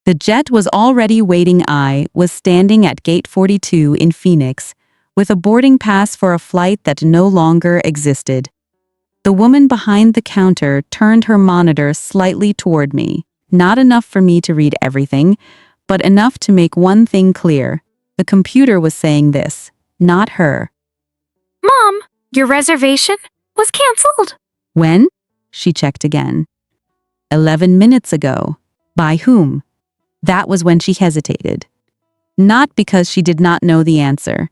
The jet was already waiting. I was standing at Gate 42 in Phoenix, with a boarding pass for a flight that no longer existed. The woman behind the counter turned her monitor slightly toward me, not enough for me to read everything, but enough to make one thing clear. The computer was saying this, not her. Mom, your reservation was canceled. When? She checked again. 11 minutes ago. By whom? That was when she hesitated. Not because she did not know the answer,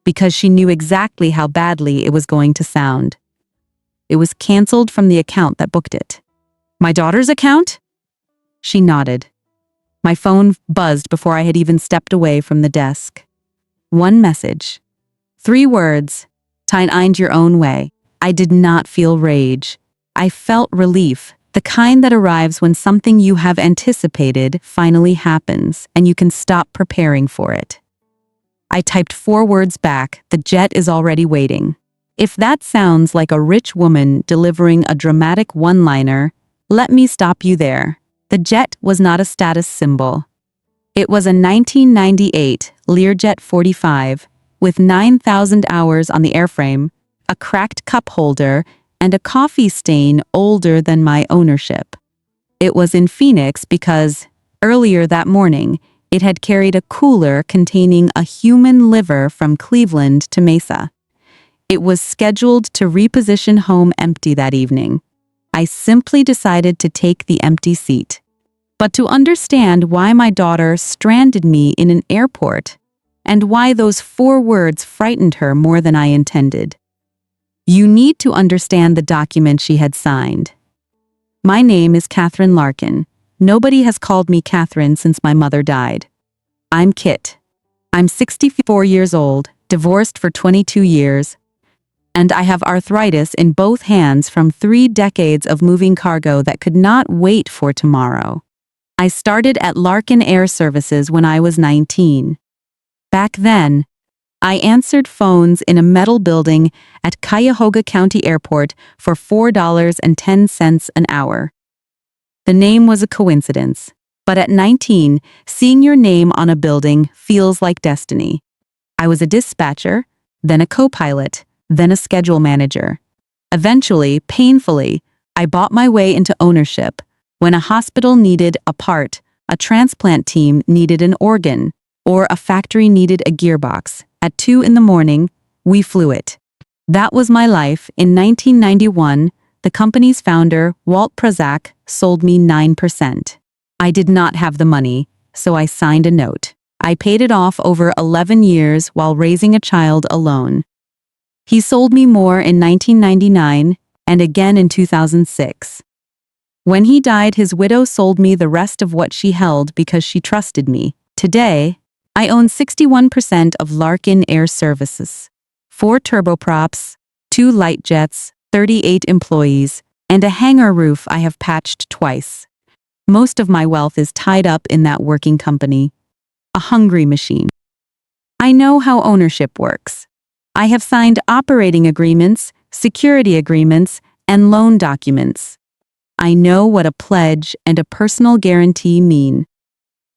because she knew exactly how badly it was going to sound. It was canceled from the account that booked it. My daughter's account? She nodded. My phone buzzed before I had even stepped away from the desk. One message. 3 words. Find your own way. I did not feel rage. I felt relief, the kind that arrives when something you have anticipated finally happens and you can stop preparing for it. I typed 4 words back. The jet is already waiting. If that sounds like a rich woman delivering a dramatic one-liner, let me stop you there. The jet was not a status symbol. It was a 1998 Learjet 45 with 9,000 hours on the airframe, a cracked cup holder, and a coffee stain older than my ownership. It was in Phoenix because, earlier that morning, it had carried a cooler containing a human liver from Cleveland to Mesa. It was scheduled to reposition home empty that evening. I simply decided to take the empty seat. But to understand why my daughter stranded me in an airport, and why those 4 words frightened her more than I intended, you need to understand the document she had signed. My name is Catherine Larkin. Nobody has called me Catherine since my mother died. I'm Kit. I'm 64 years old, divorced for 22 years, and I have arthritis in both hands from 3 decades of moving cargo that could not wait for tomorrow. I started at Larkin Air Services when I was 19. Back then, I answered phones in a metal building at Cuyahoga County Airport for $4.10 an hour. The name was a coincidence, but at 19, seeing your name on a building feels like destiny. I was a dispatcher, then a co-pilot, then a schedule manager. Eventually, painfully, I bought my way into ownership. When a hospital needed a part, a transplant team needed an organ, or a factory needed a gearbox, at 2 in the morning, we flew it. That was my life. In 1991, the company's founder, Walt Prazak, sold me 9%. I did not have the money, so I signed a note. I paid it off over 11 years while raising a child alone. He sold me more in 1999 and again in 2006. When he died, his widow sold me the rest of what she held because she trusted me. Today, I own 61% of Larkin Air Services, 4 turboprops, 2 light jets, 38 employees, and a hangar roof I have patched twice. Most of my wealth is tied up in that working company. A hungry machine. I know how ownership works. I have signed operating agreements, security agreements, and loan documents. I know what a pledge and a personal guarantee mean.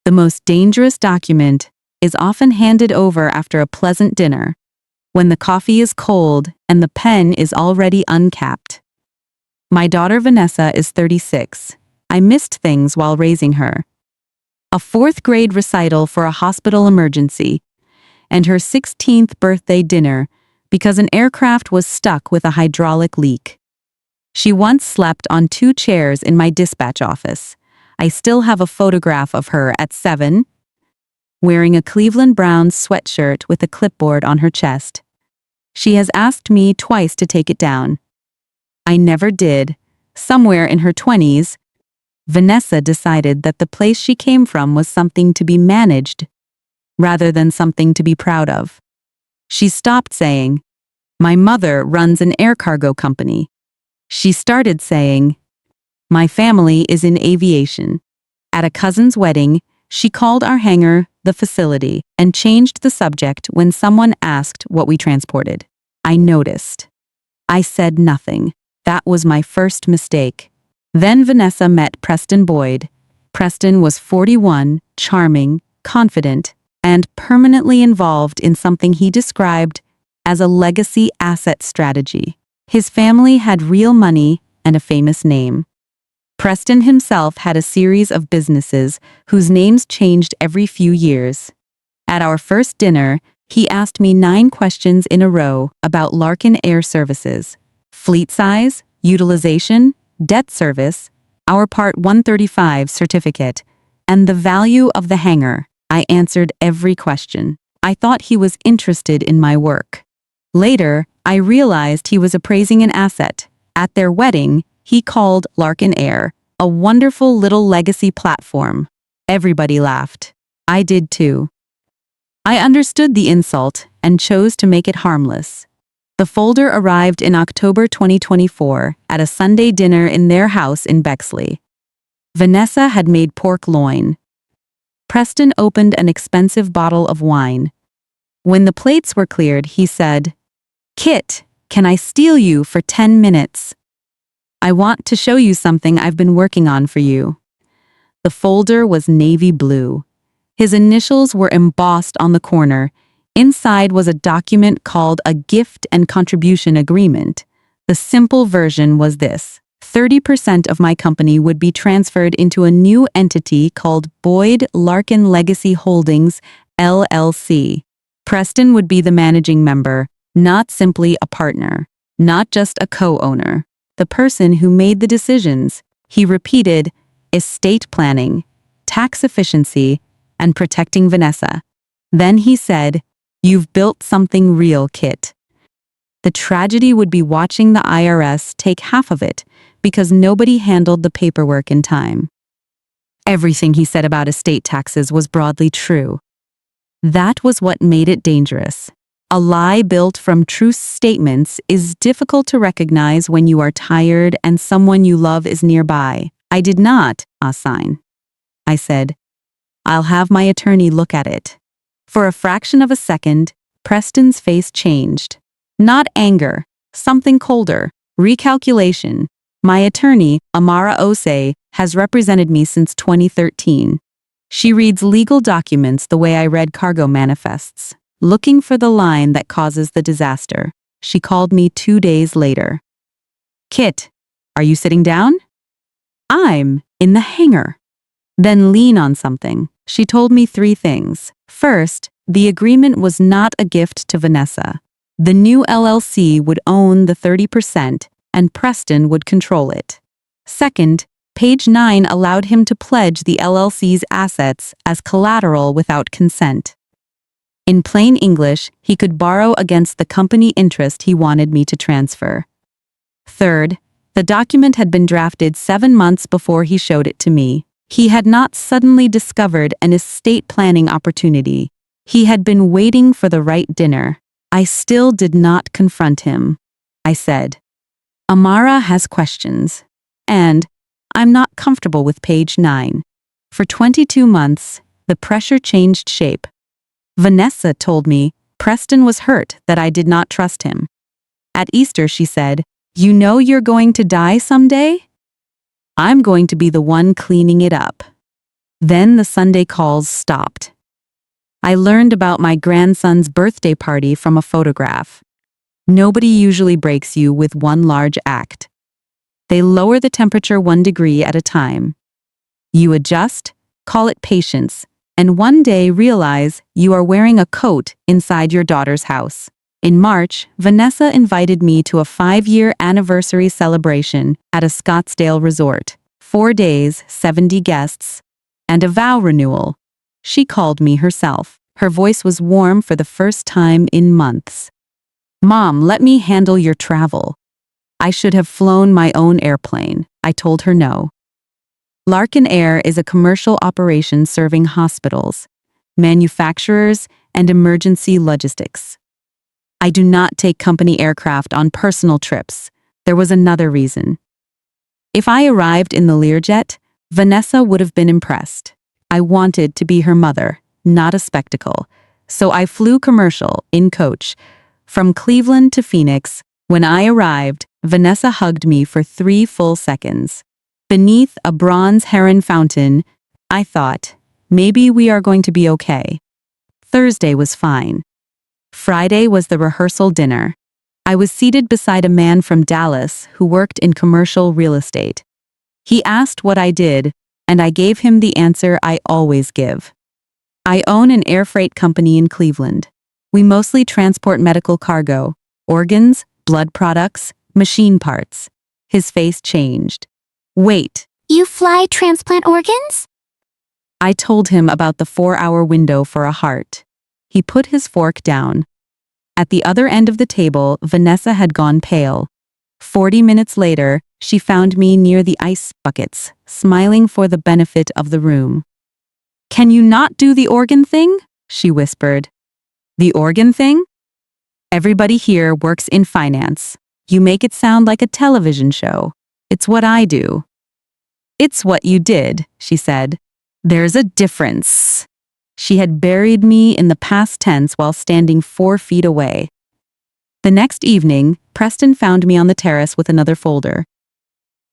The most dangerous document is often handed over after a pleasant dinner, when the coffee is cold and the pen is already uncapped. My daughter Vanessa is 36. I missed things while raising her. A 4th grade recital for a hospital emergency, and her 16th birthday dinner because an aircraft was stuck with a hydraulic leak. She once slept on 2 chairs in my dispatch office. I still have a photograph of her at 7, wearing a Cleveland Browns sweatshirt with a clipboard on her chest. She has asked me twice to take it down. I never did. Somewhere in her 20s, Vanessa decided that the place she came from was something to be managed, rather than something to be proud of. She stopped saying, "My mother runs an air cargo company." She started saying, "My family is in aviation." At a cousin's wedding, she called our hangar the facility and changed the subject when someone asked what we transported. I noticed. I said nothing. That was my first mistake. Then Vanessa met Preston Boyd. Preston was 41, charming, confident, and permanently involved in something he described as a legacy asset strategy. His family had real money and a famous name. Preston himself had a series of businesses whose names changed every few years. At our first dinner, he asked me 9 questions in a row about Larkin Air Services: fleet size, utilization, debt service, our Part 135 certificate, and the value of the hangar. I answered every question. I thought he was interested in my work. Later, I realized he was appraising an asset. At their wedding, he called Larkin Air a wonderful little legacy platform. Everybody laughed. I did too. I understood the insult and chose to make it harmless. The folder arrived in October 2024 at a Sunday dinner in their house in Bexley. Vanessa had made pork loin. Preston opened an expensive bottle of wine. When the plates were cleared, he said, "Kit, can I steal you for 10 minutes? I want to show you something I've been working on for you." The folder was navy blue. His initials were embossed on the corner. Inside was a document called a gift and contribution agreement. The simple version was this: 30% of my company would be transferred into a new entity called Boyd Larkin Legacy Holdings, LLC. Preston would be the managing member, not simply a partner, not just a co-owner. The person who made the decisions. He repeated, estate planning, tax efficiency, and protecting Vanessa. Then he said, "You've built something real, Kit." The tragedy would be watching the IRS take half of it because nobody handled the paperwork in time. Everything he said about estate taxes was broadly true. That was what made it dangerous. A lie built from true statements is difficult to recognize when you are tired and someone you love is nearby. I did not assign. I said, "I'll have my attorney look at it." For a fraction of a second, Preston's face changed. Not anger, something colder, recalculation. My attorney, Amara Osei, has represented me since 2013. She reads legal documents the way I read cargo manifests, looking for the line that causes the disaster. She called me 2 days later. "Kit, are you sitting down?" "I'm in the hangar." "Then lean on something." She told me 3 things. First, the agreement was not a gift to Vanessa. The new LLC would own the 30% and Preston would control it. Second, page 9 allowed him to pledge the LLC's assets as collateral without consent. In plain English, he could borrow against the company interest he wanted me to transfer. Third, the document had been drafted 7 months before he showed it to me. He had not suddenly discovered an estate planning opportunity. He had been waiting for the right dinner. I still did not confront him. I said, "Amara has questions, and I'm not comfortable with page 9. For 22 months, the pressure changed shape. Vanessa told me Preston was hurt that I did not trust him. At Easter, she said, "You know you're going to die someday? I'm going to be the one cleaning it up." Then the Sunday calls stopped. I learned about my grandson's birthday party from a photograph. Nobody usually breaks you with one large act. They lower the temperature 1 degree at a time. You adjust, call it patience, and one day realize you are wearing a coat inside your daughter's house. In March, Vanessa invited me to a 5-year anniversary celebration at a Scottsdale resort. 4 days, 70 guests, and a vow renewal. She called me herself. Her voice was warm for the first time in months. "Mom, let me handle your travel." I should have flown my own airplane. I told her no. Larkin Air is a commercial operation serving hospitals, manufacturers, and emergency logistics. I do not take company aircraft on personal trips. There was another reason. If I arrived in the Learjet, Vanessa would have been impressed. I wanted to be her mother, not a spectacle. So I flew commercial, in coach. From Cleveland to Phoenix, when I arrived, Vanessa hugged me for 3 full seconds. Beneath a bronze heron fountain, I thought, maybe we are going to be okay. Thursday was fine. Friday was the rehearsal dinner. I was seated beside a man from Dallas who worked in commercial real estate. He asked what I did, and I gave him the answer I always give. I own an air freight company in Cleveland. We mostly transport medical cargo, organs, blood products, machine parts. His face changed. Wait, You fly transplant organs? I told him about the 4-hour window for a heart. He put his fork down. At the other end of the table, Vanessa had gone pale. 40 minutes later, she found me near the ice buckets, smiling for the benefit of the room. Can you not do the organ thing? She whispered. The organ thing? Everybody here works in finance. You make it sound like a television show. It's what I do. It's what you did, she said. There's a difference. She had buried me in the past tense while standing 4 feet away. The next evening, Preston found me on the terrace with another folder.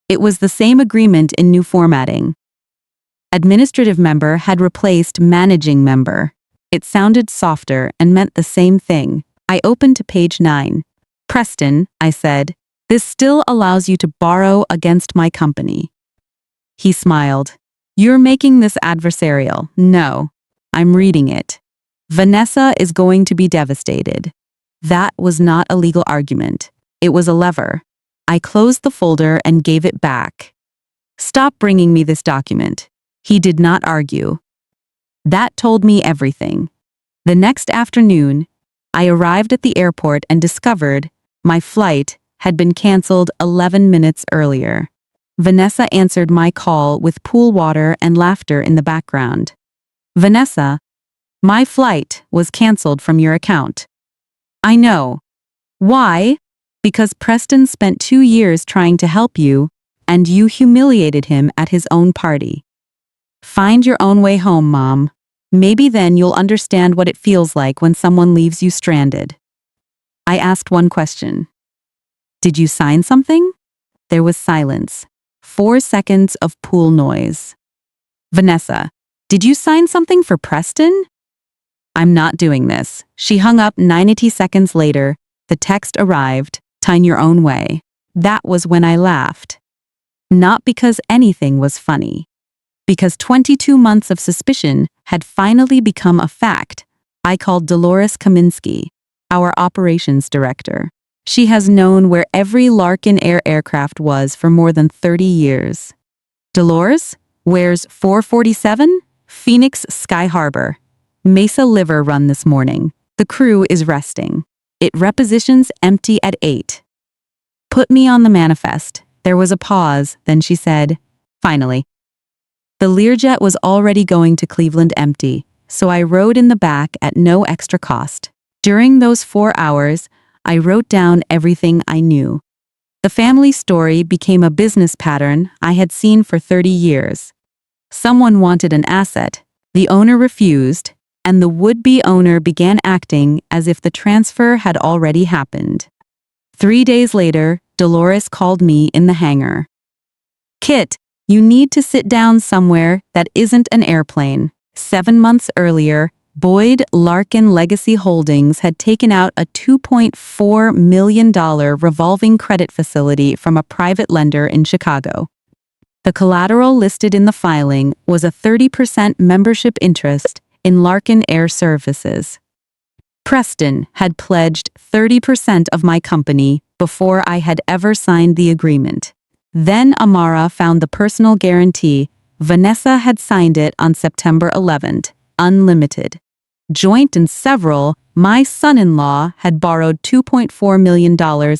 It was the same agreement in new formatting. Administrative member had replaced managing member. It sounded softer and meant the same thing. I opened to page 9. Preston, I said, this still allows you to borrow against my company. He smiled. You're making this adversarial. No, I'm reading it. Vanessa is going to be devastated. That was not a legal argument. It was a lever. I closed the folder and gave it back. Stop bringing me this document. He did not argue. That told me everything. The next afternoon, I arrived at the airport and discovered my flight had been canceled 11 minutes earlier. Vanessa answered my call with pool water and laughter in the background. Vanessa, my flight was canceled from your account. I know. Why? Because Preston spent 2 years trying to help you, and you humiliated him at his own party. Find your own way home, Mom. Maybe then you'll understand what it feels like when someone leaves you stranded. I asked one question. Did you sign something? There was silence. 4 seconds of pool noise. Vanessa, did you sign something for Preston? I'm not doing this. She hung up 90 seconds later. The text arrived, "Sign your own way." That was when I laughed. Not because anything was funny. Because 22 months of suspicion had finally become a fact. I called Dolores Kaminsky, our operations director. She has known where every Larkin Air aircraft was for more than 30 years. Dolores, where's 447? Phoenix Sky Harbor. Mesa Liver run this morning. The crew is resting. It repositions empty at 8. Put me on the manifest. There was a pause, then she said, finally. The Learjet was already going to Cleveland empty, so I rode in the back at no extra cost. During those 4 hours, I wrote down everything I knew. The family story became a business pattern I had seen for 30 years. Someone wanted an asset, the owner refused, and the would-be owner began acting as if the transfer had already happened. 3 days later, Dolores called me in the hangar. Kit, you need to sit down somewhere that isn't an airplane. 7 months earlier, Boyd Larkin Legacy Holdings had taken out a $2.4 million revolving credit facility from a private lender in Chicago. The collateral listed in the filing was a 30% membership interest in Larkin Air Services. Preston had pledged 30% of my company before I had ever signed the agreement. Then Amara found the personal guarantee. Vanessa had signed it on September 11th, unlimited. Joint and several, my son-in-law had borrowed $2.4 million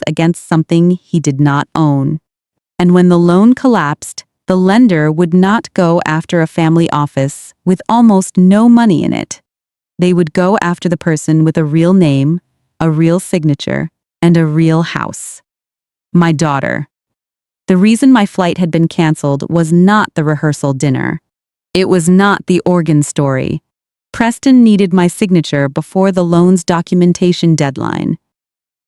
against something he did not own. And when the loan collapsed, the lender would not go after a family office with almost no money in it. They would go after the person with a real name, a real signature, and a real house. My daughter. The reason my flight had been canceled was not the rehearsal dinner. It was not the organ story. Preston needed my signature before the loan's documentation deadline.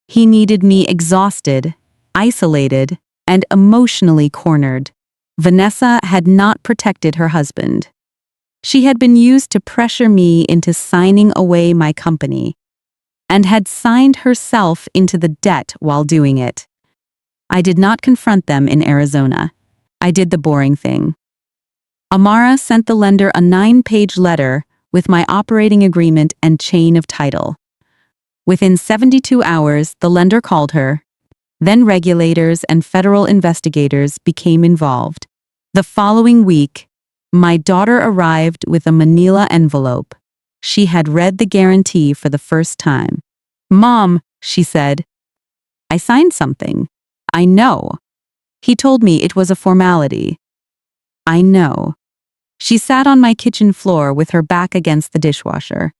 He needed me exhausted, isolated, and emotionally cornered. Vanessa had not protected her husband. She had been used to pressure me into signing away my company, and had signed herself into the debt while doing it. I did not confront them in Arizona. I did the boring thing. Amara sent the lender a 9-page letter with my operating agreement and chain of title. Within 72 hours, the lender called her. Then regulators and federal investigators became involved. The following week, my daughter arrived with a manila envelope. She had read the guarantee for the first time. "Mom," she said, "I signed something." "I know." He told me it was a formality. "I know." She sat on my kitchen floor with her back against the dishwasher.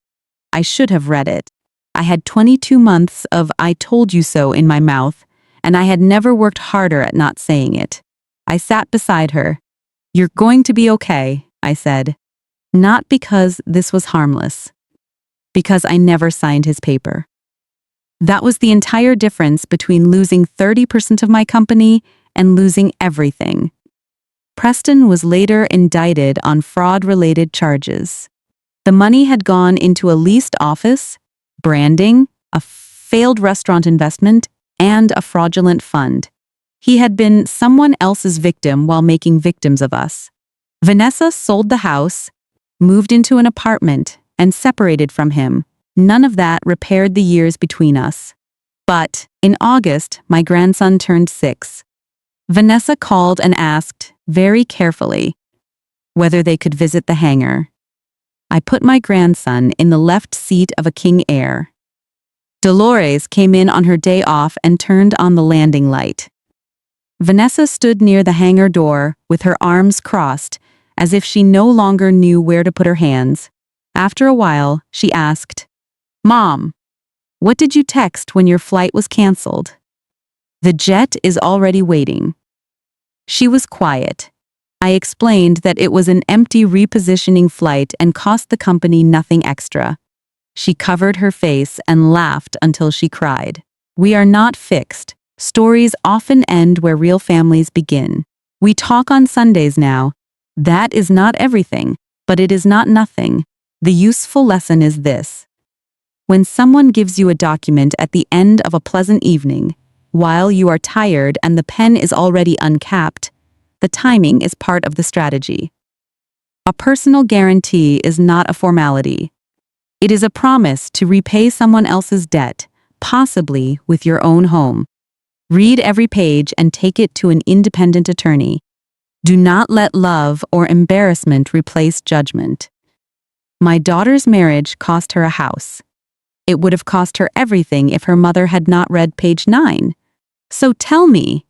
I should have read it. I had 22 months of "I told you so" in my mouth, and I had never worked harder at not saying it. I sat beside her. "You're going to be okay," I said. Not because this was harmless. Because I never signed his paper. That was the entire difference between losing 30% of my company and losing everything. Preston was later indicted on fraud-related charges. The money had gone into a leased office, branding, a failed restaurant investment, and a fraudulent fund. He had been someone else's victim while making victims of us. Vanessa sold the house, moved into an apartment, and separated from him. None of that repaired the years between us. But in August, my grandson turned 6. Vanessa called and asked, very carefully, whether they could visit the hangar. I put my grandson in the left seat of a King Air. Dolores came in on her day off and turned on the landing light. Vanessa stood near the hangar door with her arms crossed, as if she no longer knew where to put her hands. After a while, she asked, "Mom, what did you text when your flight was canceled?" "The jet is already waiting." She was quiet. I explained that it was an empty repositioning flight and cost the company nothing extra. She covered her face and laughed until she cried. "We are not fixed. Stories often end where real families begin. We talk on Sundays now. That is not everything, but it is not nothing. The useful lesson is this. When someone gives you a document at the end of a pleasant evening, while you are tired and the pen is already uncapped, the timing is part of the strategy. A personal guarantee is not a formality. It is a promise to repay someone else's debt, possibly with your own home. Read every page and take it to an independent attorney. Do not let love or embarrassment replace judgment. My daughter's marriage cost her a house. It would have cost her everything if her mother had not read page 9. So tell me,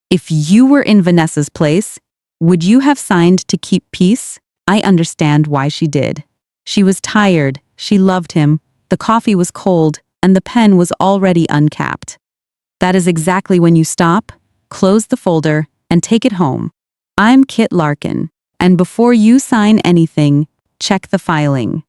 if you were in Vanessa's place, would you have signed to keep peace? I understand why she did. She was tired, she loved him, the coffee was cold, and the pen was already uncapped. That is exactly when you stop, close the folder, and take it home. I'm Kit Larkin, and before you sign anything, check the filing.